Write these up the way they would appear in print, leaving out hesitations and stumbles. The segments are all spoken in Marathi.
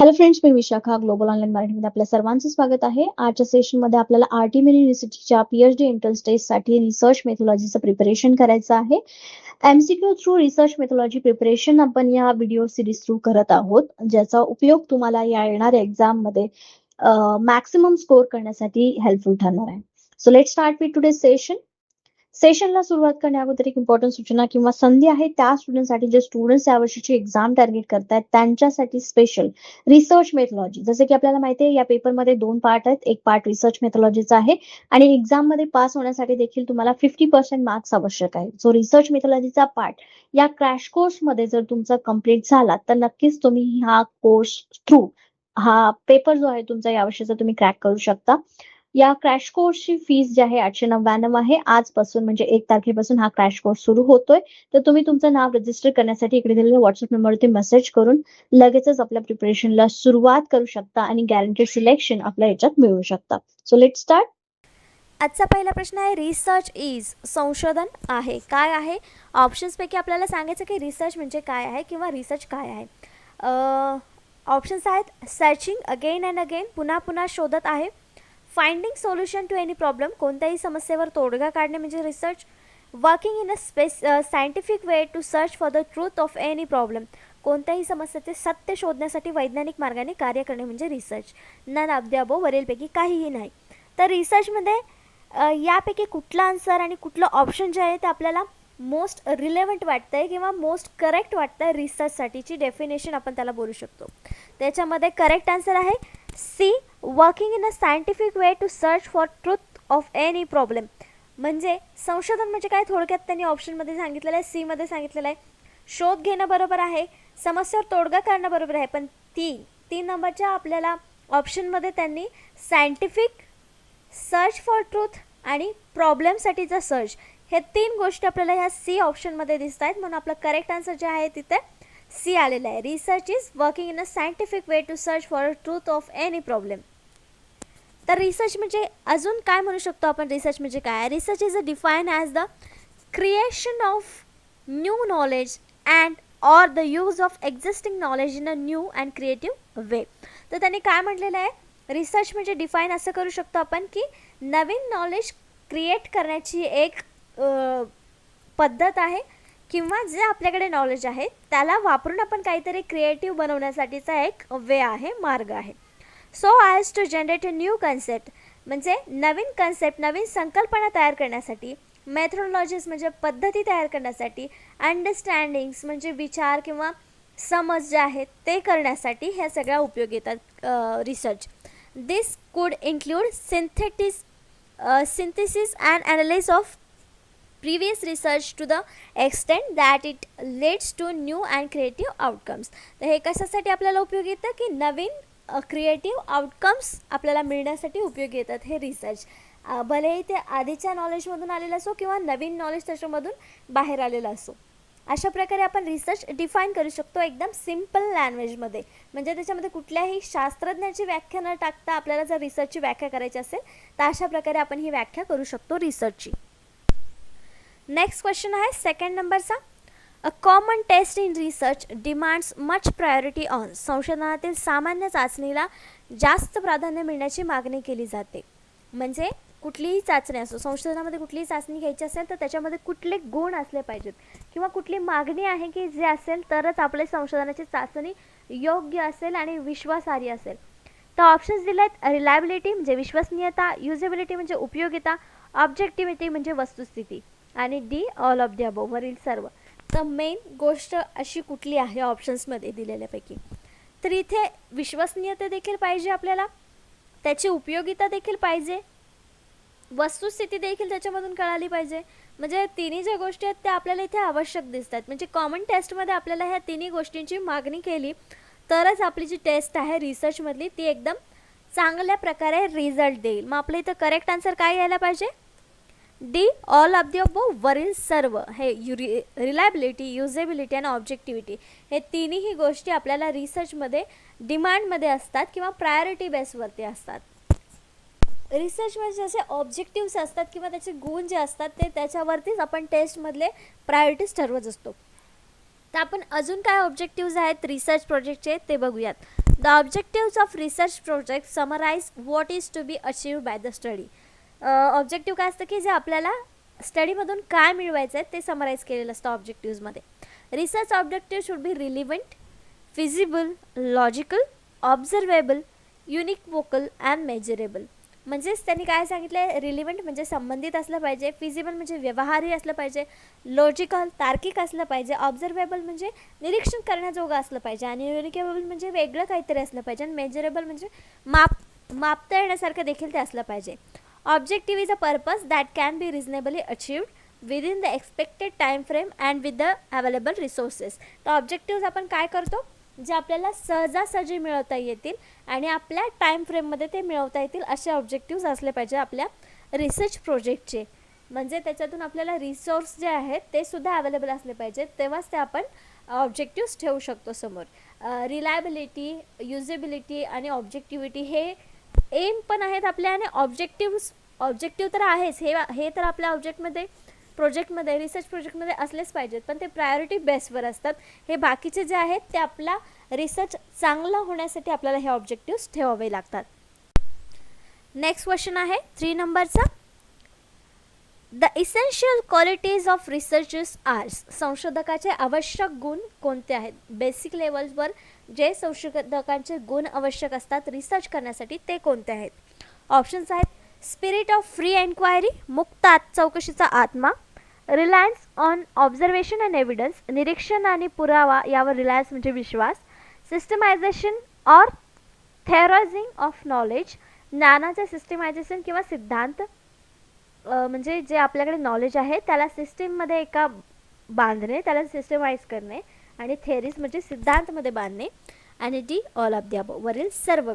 हॅलो फ्रेंड्स, मी विशाखा. ग्लोबल ऑनलाईन मराठीमध्ये आपल्या सर्वांचं स्वागत आहे. आजच्या सेशनमध्ये आपल्याला आरटीमिल युनिव्हर्सिटीच्या पीएचडी एंट्रन्स टेस्टसाठी रिसर्च मेथोलॉजीचं प्रिपरेशन करायचं आहे. MCQ through research methodology preparation आपण या व्हिडिओ सिरीज थ्रू करत आहोत, ज्याचा उपयोग तुम्हाला या येणाऱ्या एक्झाममध्ये मॅक्सिमम स्कोर करण्यासाठी हेल्पफुल ठरणार आहे. So let start with today सेशनला सुरुवात करण्या अगोदर एक इम्पॉर्टंट सूचना किंवा संधी आहे त्या स्टुडंटसाठी जे स्टुडंट्स यावर्षीची एक्झाम टार्गेट करतायत त्यांच्यासाठी स्पेशल रिसर्च मेथोलॉजी. जसं की आपल्याला माहिती आहे, या पेपरमध्ये 2 पार्ट आहेत. एक पार्ट रिसर्च मेथोलॉजीचा आहे आणि एक्झाम मध्ये पास होण्यासाठी देखील तुम्हाला 50% मार्क्स आवश्यक आहे. जो रिसर्च मेथोलॉजीचा पार्ट या क्रॅश कोर्स मध्ये जर तुमचा कंप्लीट झाला तर नक्कीच तुम्ही हा कोर्स थ्रू हा पेपर जो आहे तुमचा यावर्षीचा तुम्ही क्रॅक करू शकता. या क्रॅश कोर्सची फीस जी आहे 899 आहे. आजपासून म्हणजे 1 तारखेपासून हा क्रॅश कोर्स सुरू होतोय. तर तुम्ही तुमचं नाव रजिस्टर करण्यासाठी इकडे दिलेल्या व्हॉट्सअप नंबरवरती मेसेज करून लगेचच आपल्या प्रिपरेशनला सुरुवात करू शकता आणि गॅरंटेड सिलेक्शन आपल्या याच्यात मिळवू शकता. So let start. आजचा पहिला प्रश्न आहे, रिसर्च इज संशोधन आहे. काय आहे? ऑप्शन्सपैकी आपल्याला सांगायचं की रिसर्च म्हणजे काय आहे किंवा रिसर्च काय आहे. ऑप्शन्स आहेत, सर्चिंग अगेन अँड अगेन, पुन्हा पुन्हा शोधत आहे. Finding solution to any problem, कोणत्याही समस्येवर तोडगा काढणे म्हणजे research. Working in a scientific way to search for the truth of any problem, कोणत्याही समस्येचे सत्य शोधण्यासाठी वैज्ञानिक मार्गाने कार्य करणे म्हणजे research. None of the above, वरीलपैकी काहीही नाही. तर रिसर्चमध्ये यापैकी कुठला आन्सर आणि कुठलं ऑप्शन जे आहे ते आपल्याला मोस्ट रिलेव्हंट वाटतं आहे किंवा मोस्ट करेक्ट वाटतं आहे रिसर्चसाठीची डेफिनेशन आपण त्याला बोलू शकतो. त्याच्यामध्ये करेक्ट आन्सर आहे C, working in a scientific way to search for truth of any problem. म्हणजे संशोधन म्हणजे काय, थोडक्यात त्यांनी ऑप्शनमध्ये सांगितलेलं आहे, सीमध्ये सांगितलेलं आहे शोध घेणं बरोबर आहे, समस्येवर तोडगा काढणं बरोबर आहे. पण तीन नंबरच्या आपल्याला ऑप्शनमध्ये त्यांनी सायंटिफिक, सर्च फॉर ट्रूथ आणि प्रॉब्लेमसाठीचा सर्च, हे 3 गोष्टी आपल्याला ह्या सी ऑप्शनमध्ये दिसत आहेत. म्हणून आपलं करेक्ट आन्सर जे आहे तिथे सी आलेलं आहे. Research is working in a scientific way to search for truth of any problem. तर रिसर्च म्हणजे अजून काय म्हणू शकतो आपण, रिसर्च म्हणजे काय? Research is a define as the creation of new knowledge and or the use of existing knowledge in a new and creative way. तर त्यांनी काय म्हटलेलं आहे, रिसर्च म्हणजे डिफाईन असं करू शकतो आपण की नवीन नॉलेज क्रिएट करण्याची एक पद्धत आहे किंवा जे आपल्याकडे नॉलेज आहे त्याला वापरून आपण काहीतरी क्रिएटिव्ह बनवण्यासाठीचा एक वे आहे, मार्ग आहे. So as to generate a new concept, म्हणजे नवीन कन्सेप्ट, नवीन संकल्पना तयार करण्यासाठी. मेथोडॉलॉजीज म्हणजे पद्धती तयार करण्यासाठी. अंडरस्टँडिंग्स म्हणजे विचार किंवा समज जे आहेत ते करण्यासाठी ह्या सगळ्या उपयोग येतात रिसर्च. दिस कुड include synthesis and analysis of previous research to the extent that it leads to new and creative outcomes. तर हे कशासाठी आपल्याला उपयोग येतं की नवीन क्रिएटिव्ह आउटकम्स आपल्याला मिळण्यासाठी उपयोग येतात हे रिसर्च. भलेही ते आधीच्या नॉलेजमधून आलेलं असो किंवा नवीन नॉलेज त्याच्यामधून बाहेर आलेलं असो. अशा प्रकारे आपण रिसर्च डिफाईन करू शकतो एकदम सिम्पल लँग्वेजमध्ये. म्हणजे त्याच्यामध्ये कुठल्याही शास्त्रज्ञाची व्याख्या न टाकता आपल्याला जर रिसर्चची व्याख्या करायची असेल तर अशा प्रकारे आपण ही व्याख्या करू शकतो रिसर्चची. नेक्स्ट क्वेश्चन आहे सेकंड नंबरचा. A common test in research demands much priority on, संशोधनातील सामान्य चाचणीला जास्त प्राधान्य मिळण्याची मागणी केली जाते. म्हणजे कुठलीही चाचणी असो, संशोधनामध्ये कुठलीही चाचणी घ्यायची असेल तर त्याच्यामध्ये कुठले गुण असले पाहिजेत किंवा कुठली मागणी आहे की जे असेल तरच आपले संशोधनाची चाचणी योग्य असेल आणि विश्वासार्ह असेल. तर ऑप्शन्स दिले आहेत, रिलायबिलिटी म्हणजे विश्वसनीयता, युजेबिलिटी म्हणजे उपयोगिता, ऑब्जेक्टिव्हिटी म्हणजे वस्तुस्थिती आणि D all of the above, वरील सर्व. तर मेन गोष्ट अशी कुठली आहे ऑप्शन्समध्ये दिलेल्यापैकी, तर इथे विश्वसनीयता देखील पाहिजे आपल्याला, त्याची उपयोगिता देखील पाहिजे, वस्तुस्थिती देखील त्याच्यामधून कळाली पाहिजे. म्हणजे तिन्ही ज्या गोष्टी आहेत त्या आपल्याला इथे आवश्यक दिसतात. म्हणजे कॉमन टेस्टमध्ये आपल्याला ह्या तिन्ही गोष्टींची मागणी केली तरच आपली जी टेस्ट आहे रिसर्चमधली ती एकदम चांगल्या प्रकारे रिझल्ट देईल. मग आपलं इथं करेक्ट आन्सर काय यायला पाहिजे, D all of the above, वरील सर्व. हे रिलायबिलिटी, युजेबिलिटी आणि ऑब्जेक्टिव्हिटी हे तिन्ही गोष्टी आपल्याला रिसर्चमध्ये डिमांडमध्ये असतात किंवा प्रायोरिटी बेसवरती असतात. रिसर्चमध्ये जसे ऑब्जेक्टिव्स असतात किंवा त्याचे गुण जे असतात ते त्याच्यावरतीच आपण टेस्टमधले प्रायोरिटीज ठरवत असतो. तर आपण अजून काय ऑब्जेक्टिव्स आहेत रिसर्च प्रोजेक्टचे ते बघूयात. The objectives of research project summarise what is to be achieved by the study. Objective काय असतं की जे आपल्याला स्टडीमधून काय मिळवायचं आहे ते समराईज केलेलं असतं ऑब्जेक्टिव्समध्ये. Research objective should be relevant, feasible, logical, observable, unique, vocal and measurable. म्हणजेच त्यांनी काय सांगितलं आहे, रिलिव्हंट म्हणजे संबंधित असलं पाहिजे, फिजिबल म्हणजे व्यवहारी असलं पाहिजे, लॉजिकल तार्किक असलं पाहिजे, ऑब्झर्वेबल म्हणजे निरीक्षण करण्याजोगं असलं पाहिजे, आणि युनिकेबल म्हणजे वेगळं काहीतरी असलं पाहिजे, आणि मेजरेबल म्हणजे मापता येण्यासारखं देखील ते असलं पाहिजे. Objective is a purpose that can be reasonably achieved within the expected time frame and with the available resources. तर ऑब्जेक्टिव्ह आपण काय करतो, जे आपल्याला सहजासहजी मिळवता येतील आणि आपल्या टाईम फ्रेममध्ये ते मिळवता येतील असे ऑब्जेक्टिव्ह असले पाहिजे आपल्या रिसर्च प्रोजेक्टचे. म्हणजे त्याच्यातून आपल्याला रिसोर्स जे आहेत ते सुद्धा अवेलेबल असले पाहिजेत, तेव्हाच ते आपण ऑब्जेक्टिव्स ठेवू शकतो समोर. रिलायबिलिटी, युजेबिलिटी आणि ऑब्जेक्टिव्हिटी हे एम पण आहेत आपल्या, आणि ऑब्जेक्टिव्ह तर आहेच, हे तर आपल्या प्रोजेक्टमध्ये रिसर्च प्रोजेक्टमध्ये असलेच पाहिजेत, पण ते प्रायोरिटी बेसवर असतात. हे बाकीचे जे आहेत ते आपला रिसर्च चांगला होण्यासाठी आपल्याला हे ऑब्जेक्टिव्स ठेवावे लागतात. नेक्स्ट क्वेश्चन आहे 3 नंबरचा. The essential qualities of researchers are. संशोधकाचे आवश्यक गुण कोणते आहेत? बेसिक लेवलवर जे संशोधकांचे गुण आवश्यक असतात रिसर्च करण्यासाठी ते कोणते आहेत? ऑप्शन्स आहेत: स्पिरिट ऑफ फ्री एन्क्वायरी, मुक्त चौकशीचा आत्मा, Reliance on observation and evidence, निरीक्षण आणि पुरावा यावर रिलायन्स म्हणजे विश्वास, सिस्टमायझेशन ऑर थेअरायझिंग ऑफ नॉलेज, ज्ञानाचे सिस्टमायझेशन किंवा सिद्धांत, म्हणजे जे आपल्याकडे नॉलेज आहे त्याला सिस्टीममध्ये एका बांधणे, त्याला सिस्टमाइज करणे, आणि थेअरीज म्हणजे सिद्धांतमध्ये बांधणे, आणि D all of the above वरील सर्व.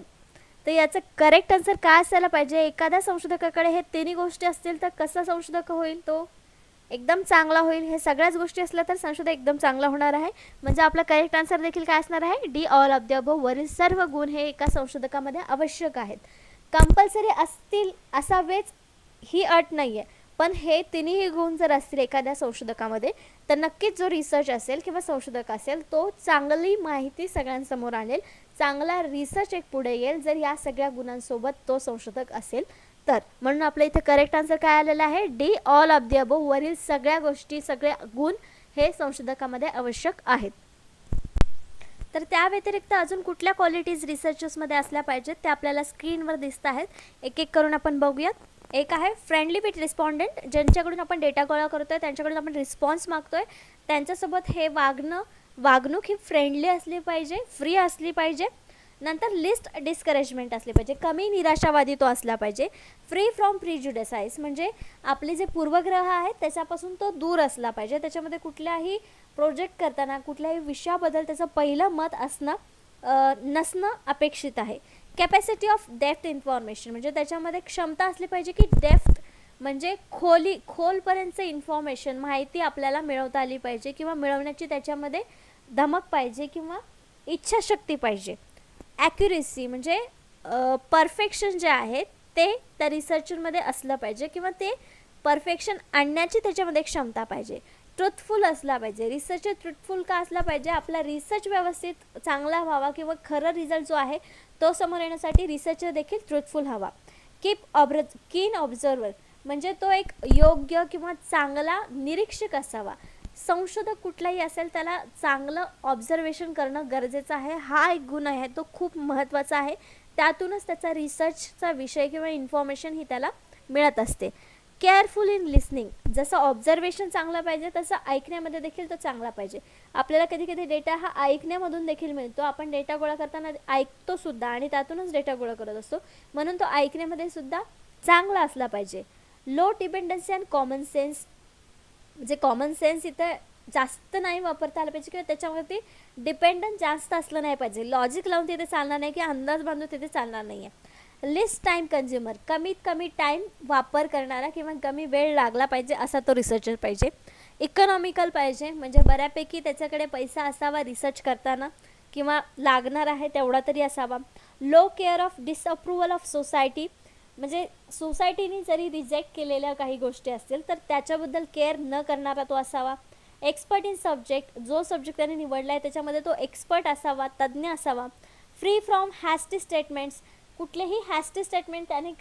तर याचं करेक्ट आन्सर काय असायला पाहिजे? एखाद्या संशोधकाकडे हे तिन्ही गोष्टी असतील तर कसा संशोधक होईल? तो एकदम चांगला होईल. हे सगळ्याच गोष्टी असल्या तर संशोधक एकदम चांगला होणार आहे. म्हणजे आपला करेक्ट आन्सर देखील काय असणार आहे? D all of the above वरील सर्व गुण हे एका संशोधकामध्ये आवश्यक आहेत. कंपल्सरी असतील असावेच ही अट नाही आहे, पण हे तिन्ही गुण जर असतील एखाद्या संशोधकामध्ये तर नक्कीच जो रिसर्च असेल किंवा संशोधक असेल तो चांगली माहिती सगळ्यांसमोर आणेल, चांगला रिसर्च एक पुढे येईल जर या सगळ्या गुणांसोबत तो संशोधक असेल तर. म्हणून आपल्या इथे करेक्ट आन्सर काय आलेला आहे? D all of the above वरील सगळ्या गोष्टी, सगळे गुण हे संशोधकामध्ये आवश्यक आहेत. तर त्या व्यतिरिक्त अजून कुठल्या क्वालिटीज रिसर्चर्समध्ये असल्या पाहिजेत ते आपल्याला स्क्रीनवर दिसत आहेत. एक एक करून आपण बघूयात. एक आहे फ्रेंडली विथ रिस्पॉन्डंट, ज्यांच्याकडून आपण डेटा गोळा करतोय, त्यांच्याकडून आपण रिस्पॉन्स मागतोय, त्यांच्यासोबत हे वागणूक ही फ्रेंडली असली पाहिजे, फ्री असली पाहिजे. नंतर लिस्ट डिस्करेजमेंट असली पाहिजे, कमी निराशावादी तो असला पाहिजे. फ्री फ्रॉम प्रिज्युडिसाइज म्हणजे आपले जे पूर्वग्रह आहेत त्याच्यापासून तो दूर असला पाहिजे. त्याच्यामध्ये कुठल्याही प्रोजेक्ट करताना कुठल्याही विषयाबद्दल त्याचं पहिलं मत नसणं अपेक्षित आहे. कॅपॅसिटी ऑफ डेप्थ इन्फॉर्मेशन म्हणजे त्याच्यामध्ये क्षमता असली पाहिजे की डेप्थ म्हणजे खोलपर्यंतचं इन्फॉर्मेशन, माहिती आपल्याला मिळवता आली पाहिजे किंवा मिळवण्याची त्याच्यामध्ये धमक पाहिजे किंवा इच्छाशक्ती पाहिजे. ॲक्युरेसी म्हणजे परफेक्शन जे आहे ते त्या रिसर्चरमध्ये असलं पाहिजे किंवा ते परफेक्शन आणण्याची त्याच्यामध्ये क्षमता पाहिजे. ट्रुथफुल असला पाहिजे. रिसर्चर ट्रुथफुल का असला पाहिजे? आपला रिसर्च व्यवस्थित चांगला व्हावा किंवा खरं रिझल्ट जो आहे तो समोर येण्यासाठी रिसर्चर देखील ट्रुथफुल हवा. कीन ऑब्झर्वर म्हणजे तो एक योग्य किंवा चांगला निरीक्षक असावा. संशोधक कुठलाही असेल त्याला चांगलं ऑब्झर्वेशन करणं गरजेचं आहे. हा एक गुण आहे, तो खूप महत्त्वाचा आहे. त्यातूनच त्याचा रिसर्चचा विषय किंवा इन्फॉर्मेशन ही त्याला मिळत असते. केअरफुल इन लिसनिंग, जसं ऑब्झर्वेशन चांगलं पाहिजे तसं ऐकण्यामध्ये देखील तो चांगला पाहिजे. आपल्याला कधी कधी डेटा हा ऐकण्यामधून देखील मिळतो. आपण डेटा गोळा करताना ऐकतो सुद्धा आणि त्यातूनच डेटा गोळा करत असतो, म्हणून तो ऐकण्यामध्ये सुद्धा चांगला असला पाहिजे. Low dependency and common sense म्हणजे कॉमन सेन्स इथं जास्त नाही वापरता आलं पाहिजे किंवा त्याच्यावरती डिपेंडन्स जास्त असलं नाही पाहिजे. लॉजिक लावून तिथे चालणार नाही की अंदाज बांधून तिथे चालणार नाही आहे. लिस्ट टाईम कन्झ्युमर कमीत कमी टाईम वापर करणारा किंवा कमी वेळ लागला पाहिजे असा तो रिसर्चर पाहिजे. इकॉनॉमिकल पाहिजे म्हणजे बऱ्यापैकी त्याच्याकडे पैसा असावा रिसर्च करताना किंवा लागणार आहे तेवढा तरी असावा. Low care of disapproval of society म्हणजे सोसायटीने जरी रिजेक्ट केलेल्या काही गोष्टी असतील तर त्याच्याबद्दल केअर न करणारा तो असावा. एक्सपर्ट इन सब्जेक्ट जो सब्जेक्ट त्याने निवडला आहे त्याच्यामध्ये तो एक्सपर्ट असावा, तज्ज्ञ असावा. फ्री फ्रॉम हॅस्टी स्टेटमेंट्स, कुठलेही हॅस्टी स्टेटमेंट त्याने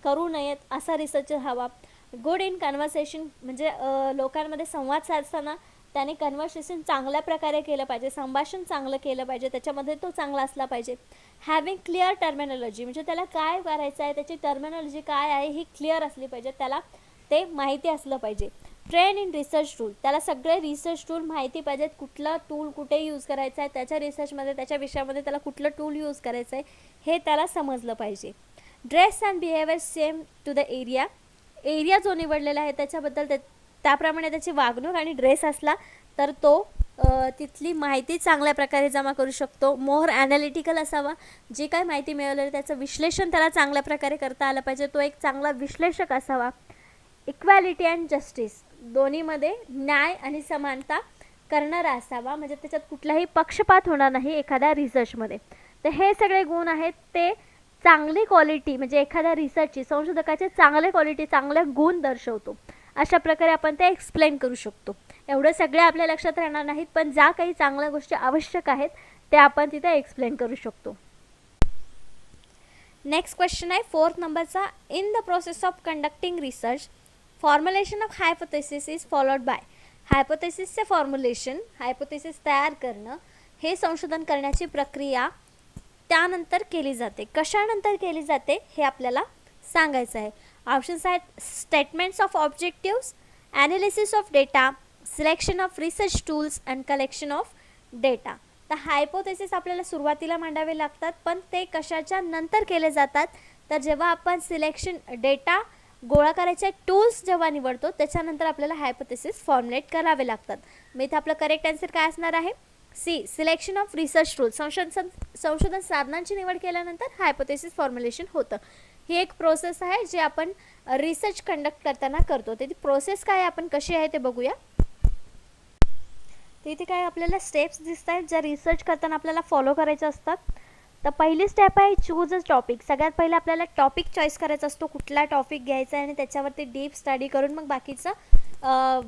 करू नयेत असा रिसर्चर हवा. गुड इन कन्व्हर्सेशन, म्हणजे लोकांमध्ये संवाद साधताना त्याने कन्व्हर्सेशन चांगल्या प्रकारे केलं पाहिजे, संभाषण चांगलं केलं पाहिजे, त्याच्यामध्ये तो चांगला असला पाहिजे. हॅविंग क्लिअर टर्मिनॉलॉजी, म्हणजे त्याला काय करायचं आहे, त्याची टर्मिनॉलॉजी काय आहे ही क्लिअर असली पाहिजे, त्याला ते माहिती असलं पाहिजे. ट्रेन इन रिसर्च टूल, त्याला सगळे रिसर्च टूल माहिती पाहिजेत, कुठला टूल कुठे यूज करायचा आहे, त्याच्या रिसर्चमध्ये त्याच्या विषयामध्ये त्याला कुठलं टूल यूज करायचं आहे हे त्याला समजलं पाहिजे. Dress and behaviour same to the area जो निवडलेला आहे त्याच्याबद्दल त्याप्रमाणे त्याची वागणूक आणि ड्रेस असला तर तो तिथली माहिती चांगल्या प्रकारे जमा करू शकतो. मोर ॲनालिटिकल असावा, जी काय माहिती मिळवलेली त्याचं विश्लेषण त्याला चांगल्या प्रकारे करता आलं पाहिजे, तो एक चांगला विश्लेषक असावा. इक्वॅलिटी अँड जस्टिस, दोन्हीमध्ये न्याय आणि समानता करणारा असावा, म्हणजे त्याच्यात कुठलाही पक्षपात होणार नाही एखाद्या रिसर्चमध्ये. तर हे सगळे गुण आहेत ते चांगली क्वालिटी, म्हणजे एखाद्या रिसर्चची, संशोधकाचे चांगले क्वालिटी, चांगले गुण दर्शवतो. अशा प्रकारे आपण ते एक्सप्लेन करू शकतो. एवढं सगळे आपल्या लक्षात राहणार नाहीत, पण ज्या काही चांगल्या गोष्टी आवश्यक आहेत ते आपण तिथे एक्सप्लेन करू शकतो. नेक्स्ट क्वेश्चन आहे 4th नंबरचा. In the process of conducting research, formulation of hypothesis is followed by. हायपोथेसिसचे फॉर्म्युलेशन, हायपोथेसिस तयार करणं, हे संशोधन करण्याची प्रक्रिया त्यानंतर केली जाते. कशानंतर केली जाते हे आपल्याला सांगायचं आहे. ऑप्शन्स आहेत statements of objectives, analysis of data, selection of research tools and collection of data. तर हायपोथेसिस आपल्याला सुरुवातीला मांडावे लागतात, पण ते कशाच्या नंतर केले जातात, तर जेव्हा आपण सिलेक्शन डेटा गोळा करायचे टूल्स जेव्हा निवडतो त्याच्यानंतर आपल्याला हायपोथेसिस फॉर्म्युलेट करावे लागतात. मग इथे आपलं करेक्ट आन्सर काय असणार आहे? C, selection of research tools. संशोधन साधनांची निवड केल्यानंतर हायपोथेसिस फॉर्म्युलेशन होतं. ही एक प्रोसेस आहे जी आपण रिसर्च कंडक्ट करताना करतो. ती प्रोसेस काय आपण कशी आहे ते बघूया. तर इथे काय आपल्याला स्टेप्स दिसत आहेत ज्या रिसर्च करताना आपल्याला फॉलो करायच्या असतात. तर पहिली स्टेप आहे चूज अ टॉपिक. सगळ्यात पहिलं आपल्याला टॉपिक चॉईस करायचा असतो, कुठला टॉपिक घ्यायचा आहे आणि त्याच्यावरती डीप स्टडी करून मग बाकीचं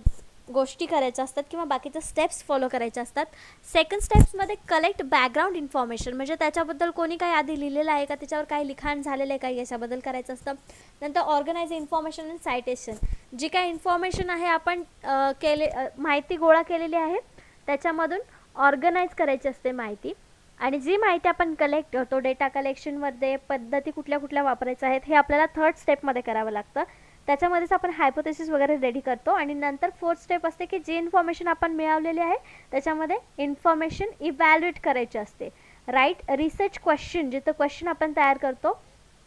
गोष्टी करायच्या असतात किंवा बाकीच्या स्टेप्स फॉलो करायच्या असतात. सेकंड स्टेप्समध्ये कलेक्ट बॅकग्राऊंड इन्फॉर्मेशन, म्हणजे त्याच्याबद्दल कोणी काही आधी लिहिलेलं आहे का, त्याच्यावर काही लिखाण झालेलं आहे का याच्याबद्दल करायचं असतं. नंतर ऑर्गनायझ इन्फॉर्मेशन अँड सायटेशन, जी काही इन्फॉर्मेशन आहे आपण माहिती गोळा केलेली आहे त्याच्यामधून ऑर्गनाईज करायची असते माहिती. आणि जी माहिती आपण कलेक्ट करतो डेटा कलेक्शनमध्ये पद्धती कुठल्या कुठल्या वापरायच्या आहेत हे आपल्याला थर्ड स्टेपमध्ये करावं लागतं. त्याच्यामध्येच आपण हायपोथेसिस वगैरे रेडी करतो. आणि नंतर फोर्थ स्टेप असते की जी इन्फॉर्मेशन आपण मिळवलेली आहे त्याच्यामध्ये इन्फॉर्मेशन इव्हॅल्युएट करायची असते. राईट रिसर्च क्वेश्चन, जिथं क्वेश्चन आपण तयार करतो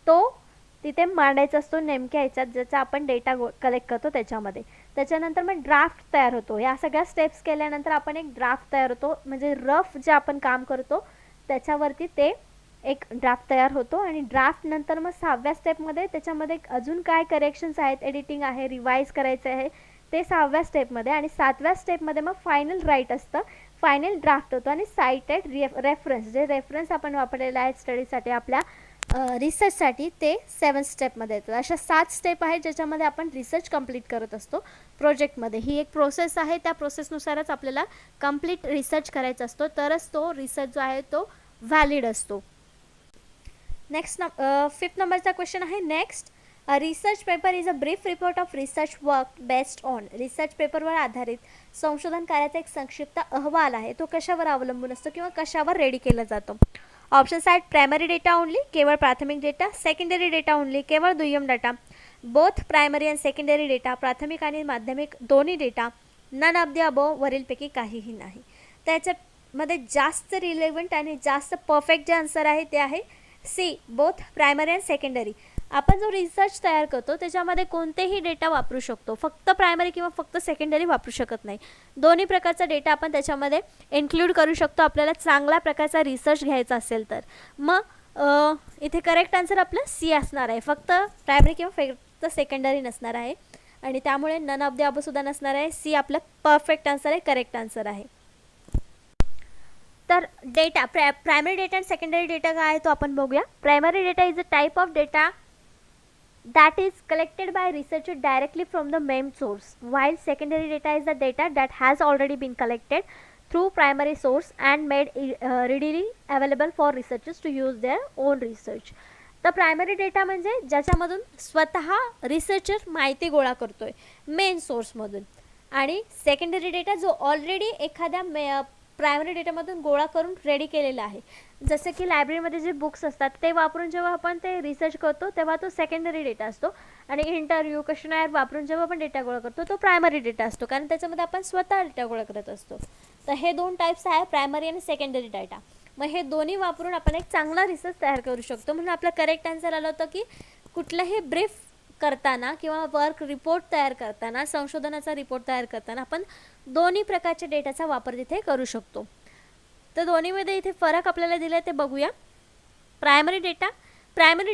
तो तिथे मांडायचा असतो नेमक्या ह्याच्यात ज्याचा आपण डेटा कलेक्ट करतो त्याच्यामध्ये. त्याच्यानंतर मग ड्राफ्ट तयार होतो. या सगळ्या स्टेप्स केल्यानंतर आपण एक ड्राफ्ट तयार होतो, म्हणजे रफ जे आपण काम करतो त्याच्यावरती ते एक ड्राफ्ट तयार होतो. आणि ड्राफ्ट नंतर मग 6व्या स्टेपमध्ये त्याच्यामध्ये अजून काय करेक्शन्स आहेत, एडिटिंग आहे, रिवाईज करायचं आहे ते 6व्या स्टेपमध्ये. आणि 7व्या स्टेपमध्ये मग फायनल राईट असतं, फायनल ड्राफ्ट होतो. आणि सायटेड रेफरन्स, जे रेफरन्स आपण वापरलेले आहेत स्टडीसाठी आपल्या रिसर्चसाठी ते 7th स्टेपमध्ये येतात. अशा 7 स्टेप आहेत ज्याच्यामध्ये आपण रिसर्च कंप्लीट करत असतो प्रोजेक्टमध्ये. ही एक प्रोसेस आहे, त्या प्रोसेसनुसारच आपल्याला कंप्लीट रिसर्च करायचा असतो, तरच तो रिसर्च जो आहे तो व्हॅलिड असतो. नेक्स्ट 5th नंबरचा क्वेश्चन आहे. Next, a research paper is a brief report of research work based on. Research पेपरवर आधारित संशोधन कार्याचा एक संक्षिप्त अहवाल आहे, तो कशावर अवलंबून असतो किंवा कशावर रेडी केला जातो. ऑप्शन्स आहेत प्रायमरी डेटा ओनली, केवळ प्राथमिक डेटा, सेकंडरी डेटा ओनली, केवळ दुय्यम data, both primary and secondary data, प्राथमिक आणि माध्यमिक दोन्ही data, none of the above, वरीलपैकी काहीही नाही. त्याच्यामध्ये जास्त रिलेव्हंट आणि जास्त परफेक्ट जे आन्सर आहे ते आहे C, both primary and secondary. आपण जो रिसर्च तयार करतो त्याच्यामध्ये कोणतेही डेटा वापरू शकतो, फक्त प्रायमरी किंवा फक्त सेकंडरी वापरू शकत नाही. दोन्ही प्रकारचा डेटा आपण त्याच्यामध्ये इन्क्लूड करू शकतो आपल्याला चांगल्या प्रकारचा रिसर्च घ्यायचा असेल तर. मग इथे करेक्ट आन्सर आपलं सी असणार आहे, फक्त प्रायमरी किंवा फक्त सेकंडरी नसणार आहे. आणि त्यामुळे नन ऑफ द अबोव सुद्धा नसणार आहे. सी आपलं परफेक्ट आन्सर आहे, करेक्ट आन्सर आहे. तर डेटा प्रायमरी डेटा आणि सेकंडरी डेटा काय आहे तो आपण बघूया. Primary data is a type of data that is collected by researcher directly from the main source, while secondary data is the data that has already been collected through primary source and made readily available for researchers to use their own research. तर प्रायमरी डेटा म्हणजे ज्याच्यामधून स्वतः रिसर्चर माहिती गोळा करतोय मेन सोर्समधून, आणि सेकंडरी डेटा जो ऑलरेडी एखाद्या प्रायमरी डेटामधून गोळा करून रेडी केलेला आहे. जसं की लायब्ररीमध्ये जे बुक्स असतात ते वापरून जेव्हा आपण ते रिसर्च करतो तेव्हा तो सेकंडरी डेटा असतो, आणि इंटरव्ह्यू क्वेश्चनायर वापरून जेव्हा आपण डेटा गोळा करतो तो प्रायमरी डेटा असतो, कारण त्याच्यामध्ये आपण स्वतः डेटा गोळा करत असतो. तर हे दोन टाईप्स आहे, प्रायमरी आणि सेकंडरी डेटा. मग हे दोन्ही वापरून आपण एक चांगला रिसर्च तयार करू शकतो. म्हणून आपलं करेक्ट आन्सर आलं होतं की कुठलंही ब्रीफ करताना किंवा वर्क रिपोर्ट तयार करताना, संशोधनाचा रिपोर्ट तयार करताना आपण दोन्ही प्रकारच्या डेटाचा वापर तिथे करू शकतो. तर दोन्हीमध्ये इथे फरक आपल्याला दिला ते बघूया. Primary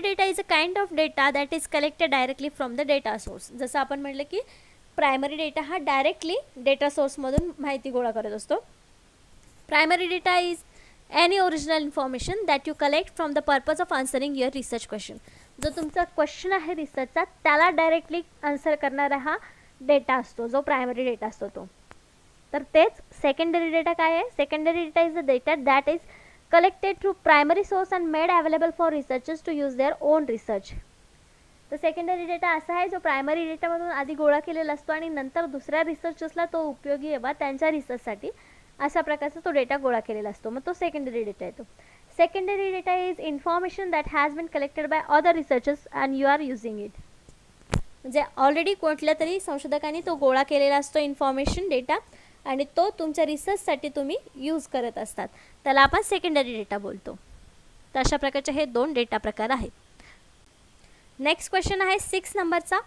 data is a kind of data that is collected directly from the data source. जसं आपण म्हटलं की प्रायमरी डेटा हा डायरेक्टली डेटा सोर्समधून माहिती गोळा करत असतो. Primary data is any original information that you collect from the purpose of answering your research question. जो तुमचा क्वेश्चन आहे रिसर्चचा त्याला डायरेक्टली आन्सर करणारा हा डेटा असतो, जो प्रायमरी डेटा असतो तो. तर तेच सेकंडरी डेटा काय आहे? Secondary data is the data that is collected through primary source and made available for researchers to use their own research. तर सेकंडरी डेटा असा आहे जो प्रायमरी डेटामधून आधी गोळा केलेला असतो आणि नंतर दुसऱ्या रिसर्चर्सला तो उपयोगी यावा त्यांच्या रिसर्चसाठी, अशा प्रकारचा तो डेटा गोळा केलेला असतो. मग तो सेकंडरी डेटा येतो. Secondary data is information that has been collected by other researchers and you are using it. म्हणजे ऑलरेडी कुठल्या तरी संशोधकांनी तो गोळा केलेला असतो इन्फॉर्मेशन डेटा, आणि तो तुमच्या रिसर्चसाठी तुम्ही यूज करत असतात, त्याला आपण सेकंडरी डेटा बोलतो. तर अशा प्रकारचे हे दोन डेटा प्रकार आहेत. नेक्स्ट क्वेश्चन आहे 6 नंबरचा.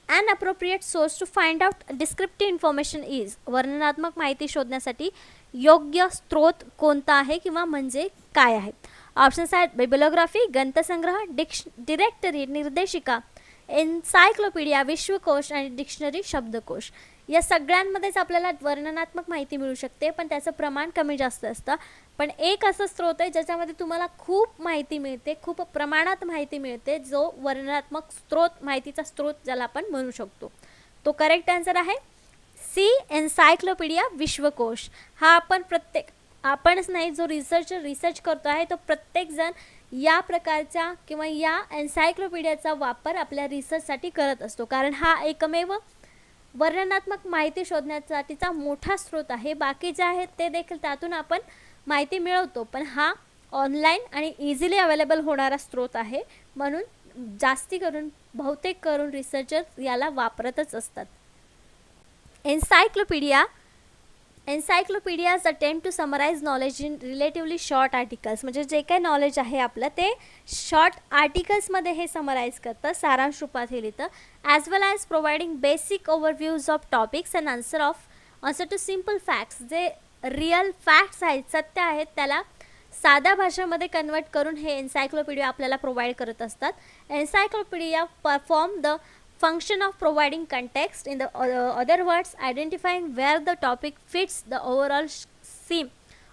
An appropriate source to find out descriptive information is. वर्णनात्मक माहिती शोधण्यासाठी योग्य स्रोत कोणता आहे किंवा म्हणजे काय आहे? ऑप्शन्स आहेत बिब्लिओग्राफी, ग्रंथसंग्रह, डिरेक्टरी, निर्देशिका, एन्सायक्लोपीडिया, विश्वकोश आणि डिक्शनरी शब्दकोश. या सगळ्यांमध्येच आपल्याला वर्णनात्मक माहिती मिळू शकते, पण त्याचं प्रमाण कमी जास्त असतं. पण एक असं स्रोत आहे ज्याच्यामध्ये तुम्हाला खूप माहिती मिळते, खूप प्रमाणात माहिती मिळते, जो वर्णनात्मक स्रोत, माहितीचा स्रोत ज्याला आपण म्हणू शकतो. तो करेक्ट आन्सर आहे सी, एन्सायक्लोपीडिया विश्वकोश. हा आपणच नाही, जो रिसर्चर रिसर्च करतो आहे तो प्रत्येकजण या प्रकारच्या किंवा या एन्सायक्लोपीडियाचा वापर आपल्या रिसर्चसाठी करत असतो, कारण हा एकमेव वर्णनात्मक माहिती शोधण्यासाठीचा मोठा स्रोत आहे. बाकी जे आहेत ते देखील त्यातून आपण माहिती मिळवतो, पण हा ऑनलाईन आणि इझिली अवेलेबल होणारा स्रोत आहे, म्हणून जास्ती करून बहुतेक करून रिसर्चर्स याला वापरतच असतात. Encyclopedias attempt to summarise knowledge in relatively short articles. म्हणजे जे काही नॉलेज आहे आपलं ते शॉर्ट आर्टिकल्समध्ये हे समराइज करतं, सारांश रूपात हे लिहितं. As well as providing basic overviews of topics and answer to simple facts. जे रिअल फॅक्ट्स आहेत, सत्य आहेत, त्याला साध्या भाषेमध्ये कन्वर्ट करून हे एन्सायक्लोपीडिया आपल्याला प्रोव्हाइड करत असतात. Encyclopaedia perform the function of providing context, in the other words identifying where the topic fits the overall theme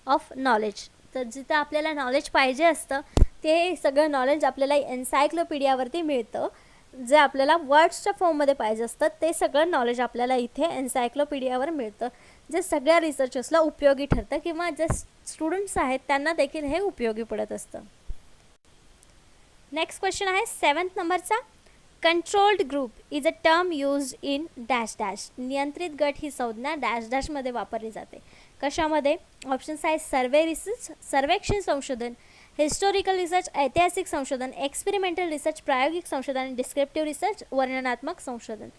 of knowledge. तर जिथं आपल्याला नॉलेज पाहिजे असतं ते सगळं नॉलेज आपल्याला एन्सायक्लोपीडियावरती मिळतं. जे आपल्याला वर्ड्सच्या फॉर्ममध्ये पाहिजे असतं ते सगळं नॉलेज आपल्याला इथे एन्सायक्लोपीडियावर मिळतं, जे सगळ्या रिसर्चर्सला उपयोगी ठरतं किंवा जे स्टुडंट्स आहेत त्यांना देखील हे उपयोगी पडत असतं. नेक्स्ट क्वेश्चन आहे 7th नंबरचा. Controlled group is a term use in dash dash. नियंत्रित गट ही संज्ञा डॅश डॅशमध्ये वापरली जाते. कशामध्ये? ऑप्शन्स आहेत सर्वे रिसर्च, सर्वेक्षण संशोधन, हिस्टोरिकल रिसर्च, ऐतिहासिक संशोधन, एक्सपेरिमेंटल रिसर्च, प्रायोगिक संशोधन आणि डिस्क्रिप्टिव्ह रिसर्च, वर्णनात्मक संशोधन.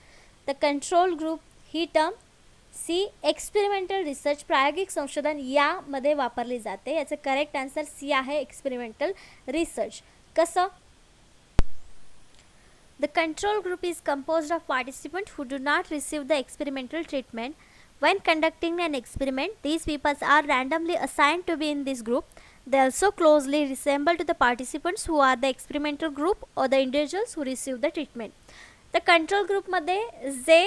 तर कंट्रोल ग्रुप ही टर्म सी, एक्सपेरिमेंटल रिसर्च, प्रायोगिक संशोधन यामध्ये वापरली जाते. याचं करेक्ट आन्सर सी आहे, एक्सपेरिमेंटल रिसर्च. कसं? The control group is composed of participants who do not receive the experimental treatment. When conducting an experiment, these people are randomly assigned to be in this group. They also closely resemble to the participants who are the experimental group or the individuals who receive the treatment. The control group मध्ये जे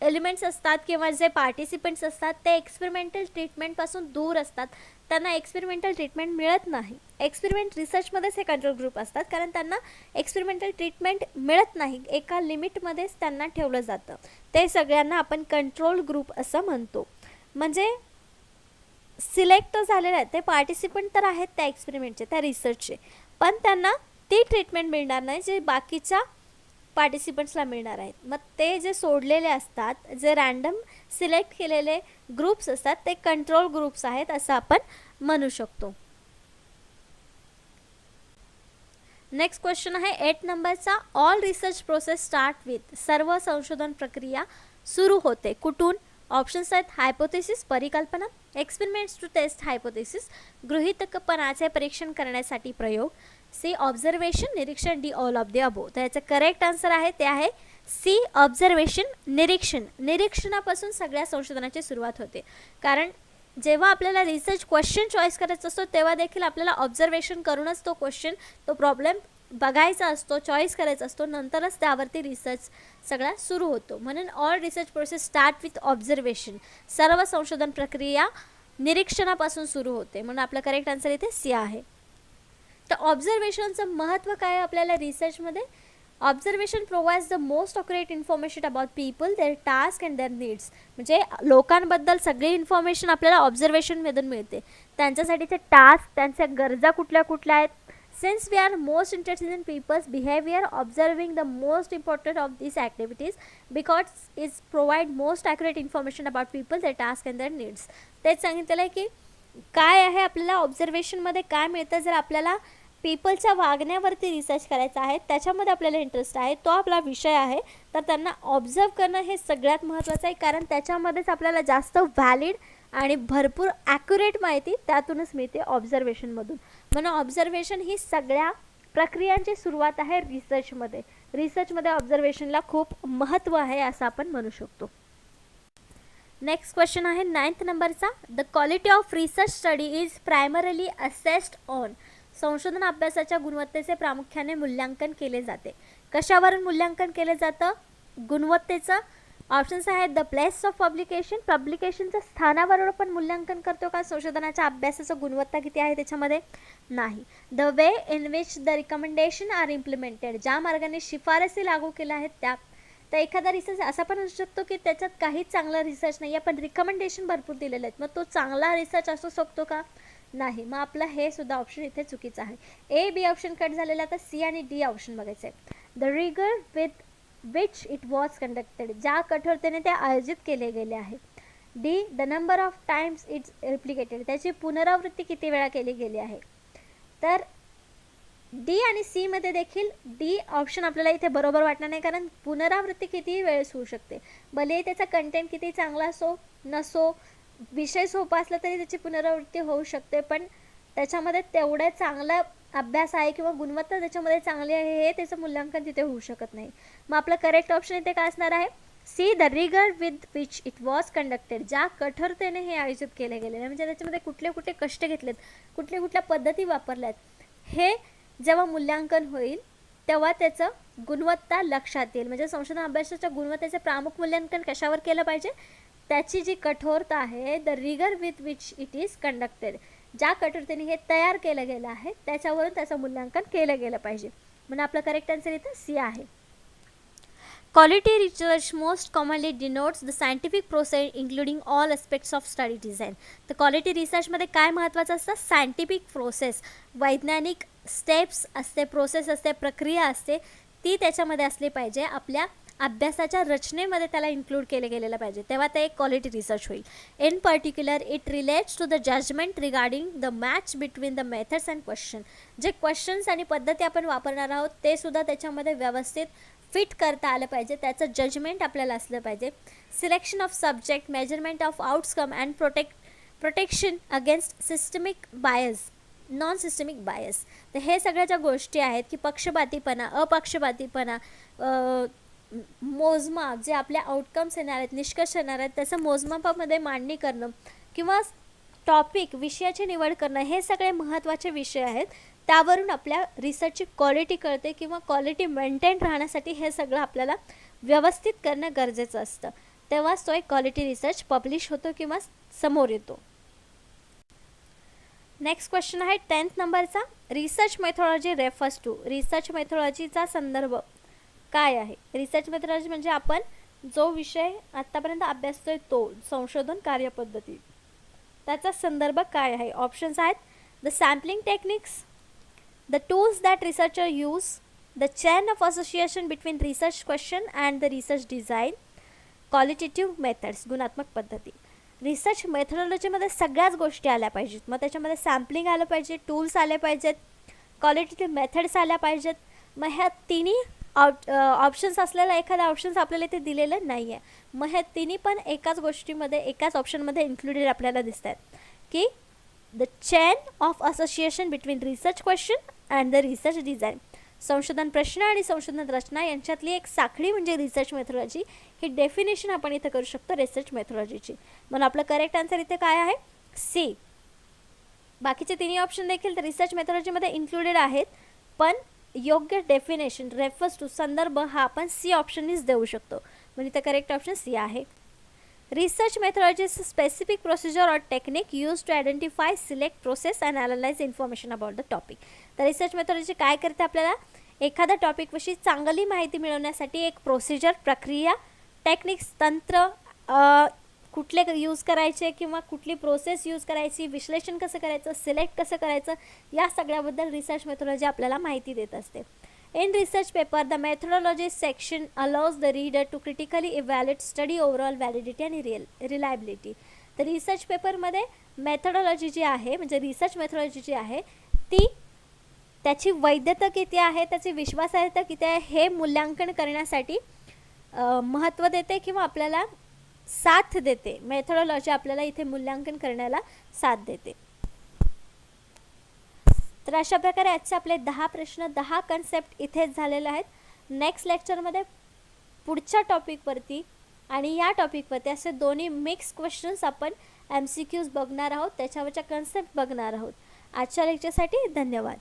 एलिमेंट्स असतात किंवा जे पार्टिसिपंट्स असतात ते एक्सपेरिमेंटल ट्रीटमेंटपासून दूर असतात, त्यांना एक्सपेरिमेंटल ट्रीटमेंट मिळत नाही. एक्सपेरिमेंट रिसर्चमध्येच हे कंट्रोल ग्रुप असतात, कारण त्यांना एक्सपेरिमेंटल ट्रीटमेंट मिळत नाही, एका लिमिटमध्येच त्यांना ठेवलं जातं. ते सगळ्यांना आपण कंट्रोल ग्रुप असं म्हणतो. म्हणजे सिलेक्ट झालेले आहेत ते पार्टिसिपंट तर आहेत त्या एक्सपेरिमेंटचे, त्या रिसर्चचे, पण त्यांना ती ट्रीटमेंट मिळणार नाही जे बाकीच्या पार्टिसिपंट्सला मिळणार आहेत. मग ते जे सोडलेले असतात, जे रँडम सिलेक्ट केलेले ग्रुप्स असतात, ते कंट्रोल ग्रुप्स आहेत असं आपण म्हणू शकतो. नेक्स्ट क्वेश्चन आहे 8 नंबरचा. All research process start with. सर्व संशोधन प्रक्रिया सुरू होते कुठून? ऑप्शन्स आहेत हायपोथेसिस परिकल्पना, एक्सपेरिमेंट्स टू टेस्ट हायपोथेसिस गृहीतकपणाचे परीक्षण करण्यासाठी प्रयोग, सी ऑब्झर्वेशन निरीक्षण, D all of the above. तर याचं करेक्ट आन्सर आहे ते आहे सी ऑब्झर्वेशन निरीक्षण. निरीक्षणापासून सगळ्या संशोधनाची सुरुवात होते. कारण जेव्हा आपल्याला रिसर्च क्वेश्चन चॉईस करायचा असतो तेव्हा देखील आपल्याला ऑब्झर्वेशन करूनच तो क्वेश्चन, तो प्रॉब्लेम बघायचा असतो, चॉईस करायचा असतो, नंतरच त्यावरती रिसर्च सगळा सुरू होतो. म्हणून all research process start with observation. सर्व संशोधन प्रक्रिया निरीक्षणापासून सुरू होते, म्हणून आपलं करेक्ट आन्सर इथे सी आहे. तर ऑब्झर्वेशनचं महत्त्व काय आहे आपल्याला रिसर्चमध्ये? Observation provides the most accurate information about people, their task and their needs. म्हणजे लोकांबद्दल सगळी इन्फॉर्मेशन आपल्याला ऑब्झर्वेशनमधून मिळते. त्यांच्यासाठीचे टास्क, त्यांच्या गरजा कुठल्या कुठल्या आहेत. Since we are most interested in people's behavior, observing the most important of these activities because it provide most accurate information about people, their task and their needs. तेच सांगितलेलं आहे की काय आहे आपल्याला ऑब्झर्वेशनमध्ये काय मिळतं. जर आपल्याला पीपलच्या वागण्यावरती रिसर्च करायचा आहे, त्याच्यामध्ये आपल्याला इंटरेस्ट आहे, तो आपला विषय आहे, तर त्यांना ऑब्झर्व करणं हे सगळ्यात महत्त्वाचं आहे. कारण त्याच्यामध्येच आपल्याला जास्त व्हॅलिड आणि भरपूर ॲक्युरेट माहिती त्यातूनच मिळते ऑब्झर्वेशनमधून. म्हणून ऑब्झर्वेशन ही सगळ्या प्रक्रियांची सुरुवात आहे रिसर्चमध्ये. रिसर्चमध्ये ऑब्झर्वेशनला खूप महत्त्व आहे असं आपण म्हणू शकतो. नेक्स्ट क्वेश्चन आहे 9th नंबरचा. The quality of research study is primarily assessed on. संशोधन अभ्यासाच्या गुणवत्तेचे प्रामुख्याने मूल्यांकन केले जाते. कशावरून मूल्यांकन केले जातं गुणवत्तेचं? ऑप्शन्स आहेत द प्लेस ऑफ पब्लिकेशन. पब्लिकेशनच्या स्थानावर आपण मूल्यांकन करतो का संशोधनाच्या अभ्यासाचं गुणवत्ता किती आहे त्याच्यामध्ये? नाही. The way in which the recommendation are implemented. ज्या मार्गाने शिफारसी लागू केल्या आहेत त्या. तर एखादा रिसर्च असा पण असू शकतो की त्याच्यात काहीच चांगला रिसर्च नाही आहे, पण रिकमेंडेशन भरपूर दिलेले आहेत, मग तो चांगला रिसर्च असू शकतो का? नाही. मग आपलं हे सुद्धा ऑप्शन इथे चुकीचं आहे. ए बी ऑप्शन कट झालेला, तर सी आणि डी ऑप्शन बघायचं आहे. The rigour with which it was conducted. ज्या कठोरतेने ते आयोजित केले गेले आहे. D the number of times it's replicated. त्याची पुनरावृत्ती किती वेळा केली गेली आहे. तर डी आणि सी मध्ये देखील डी ऑप्शन आपल्याला इथे बरोबर वाटणार नाही, कारण पुनरावृत्ती कितीही वेळेस होऊ शकते. भले त्याचा कंटेंट किती चांगला असो नसो, विषय सोपा असला तरी त्याची पुनरावृत्ती होऊ शकते, पण त्याच्यामध्ये तेवढं चांगला अभ्यास आहे किंवा गुणवत्ता त्याच्यामध्ये चांगली आहे हे त्याचं मूल्यांकन तिथे होऊ शकत नाही. मग आपलं करेक्ट ऑप्शन इथे काय असणार आहे? C the rigour with which it was conducted. ज्या कठोरतेने हे आयोजित केले गेले, म्हणजे त्याच्यामध्ये कुठले कुठले कष्ट घेतलेत, कुठल्या कुठल्या पद्धती वापरल्यात, हे जेव्हा मूल्यांकन होईल तेव्हा त्याचं गुणवत्ता लक्षात येईल. म्हणजे संशोधन अभ्यासाच्या गुणवत्तेचे प्रामुख मूल्यांकन कशावर केलं पाहिजे? त्याची जी कठोरता आहे, the rigour with which it is conducted. ज्या कठोरतेने हे तयार केलं गेलं आहे त्याच्यावरून त्याचं मूल्यांकन केलं गेलं पाहिजे. म्हणून आपलं करेक्ट आन्सर इथं सी आहे. Quality research most commonly denotes the scientific process including all aspects of study design. तर क्वालिटी रिसर्चमध्ये काय महत्त्वाचं असतं? सायंटिफिक प्रोसेस, वैज्ञानिक स्टेप्स असते, प्रोसेस असते, प्रक्रिया असते, ती त्याच्यामध्ये असली पाहिजे. आपल्या अभ्यासाच्या रचनेमध्ये त्याला इन्क्लूड केलं गेलेलं पाहिजे, तेव्हा ते एक क्वालिटी रिसर्च होईल. In particular it relates to the judgement regarding the match between the methods and question. जे क्वेश्चन्स आणि पद्धती आपण वापरणार आहोत ते सुद्धा त्याच्यामध्ये व्यवस्थित फिट करता आलं पाहिजे, त्याचं जजमेंट आपल्याला असलं पाहिजे. Selection of subject, measurement of outcome and protection against systemic bias, non systemic bias. तर हे सगळ्या ज्या गोष्टी आहेत की पक्षपातीपणा, अपक्षपातीपणा, मोजमाप, जे आपल्या आउटकम्स येणार आहेत, निष्कर्ष येणार आहेत, त्याचं मोजमापामध्ये मांडणी करणं किंवा टॉपिक, विषयाची निवड करणं, हे सगळे महत्त्वाचे विषय आहेत. त्यावरून आपल्या रिसर्चची क्वालिटी कळते किंवा क्वालिटी मेंटेन राहण्यासाठी हे सगळं आपल्याला व्यवस्थित करणं गरजेचं असतं. तेव्हाच तो एक क्वालिटी रिसर्च पब्लिश होतो किंवा समोर येतो. नेक्स्ट क्वेश्चन आहे 10th नंबरचा. Research methodology refers to. Research मेथॉडॉलॉजीचा संदर्भ काय आहे? रिसर्च मेथॉडॉलॉजी म्हणजे आपण जो विषय आत्तापर्यंत अभ्यासतोय तो, संशोधन कार्यपद्धती. त्याचा संदर्भ काय आहे. ऑप्शन्स आहेत the sampling techniques, the tools that researcher use, the chain of association between research question and the research design, qualitative methods गुणात्मक पद्धती. रिसर्च मेथडॉलॉजीमध्ये सगळ्याच गोष्टी आल्या पाहिजेत. मग त्याच्यामध्ये सॅम्पलिंग आलं पाहिजे, टूल्स आले पाहिजेत, क्वालिटेटिव्ह मेथड्स आल्या पाहिजेत. मग ह्या तिन्ही ऑप्शन्स असलेला एखादा ऑप्शन्स आपल्याला इथे दिलेलं नाही आहे. मग ह्या तिन्ही पण एकाच गोष्टीमध्ये एकाच ऑप्शनमध्ये इन्क्लुडेड आपल्याला दिसत आहेत की the chain of association between research question and the research design. संशोधन प्रश्न आणि संशोधन रचना यांच्यातली एक साखळी म्हणजे रिसर्च मेथॉडॉलॉजी. ही डेफिनेशन आपण इथे करू शकतो रिसर्च मेथॉडॉलॉजीची. म्हणून आपलं करेक्ट आन्सर इथे काय आहे, सी. बाकीचे तिन्ही ऑप्शन देखील रिसर्च मेथॉडॉलॉजीमध्ये इन्क्लुडेड आहेत, पण योग्य डेफिनेशन रेफर्स टू संदर्भ हा आपण सी ऑप्शननीच देऊ शकतो. म्हणजे इथे करेक्ट ऑप्शन सी आहे. Research methodology is specific procedure or technique use to identify, select, process and analyse information about the topic. तर रिसर्च मेथॉडॉलॉजी काय करते, आपल्याला एखाद्या टॉपिकविषयी चांगली माहिती मिळवण्यासाठी एक प्रोसिजर, प्रक्रिया, टेक्निक्स, तंत्र कुठले यूज करायचे किंवा कुठली प्रोसेस यूज करायची, विश्लेषण कसं करायचं, सिलेक्ट कसं करायचं, या सगळ्याबद्दल रिसर्च मेथॉडॉलॉजी आपल्याला माहिती देत असते. In research paper, the methodology section allows the reader to critically evaluate study overall validity and reliability. तर रिसर्च पेपरमध्ये मेथॉडॉलॉजी जी आहे म्हणजे रिसर्च मेथॉडॉलॉजी जी आहे ती त्याची वैधता किती आहे, त्याची विश्वासार्हता किती आहे हे मूल्यांकन करण्यासाठी महत्त्व देते किंवा आपल्याला साथ देते. मेथॉडॉलॉजी आपल्याला इथे मूल्यांकन करण्याला साथ देते. तर अशा प्रकारे आजचे आपले 10 प्रश्न 10 कन्सेप्ट इथेच झालेले आहेत. नेक्स्ट लेक्चरमध्ये पुढच्या टॉपिकवरती आणि या टॉपिकवरती असे दोन्ही मिक्स क्वेश्चन्स आपण MCQs बघणार आहोत, त्याच्यावरच्या कन्सेप्ट बघणार आहोत. आजच्या लेक्चरसाठी धन्यवाद.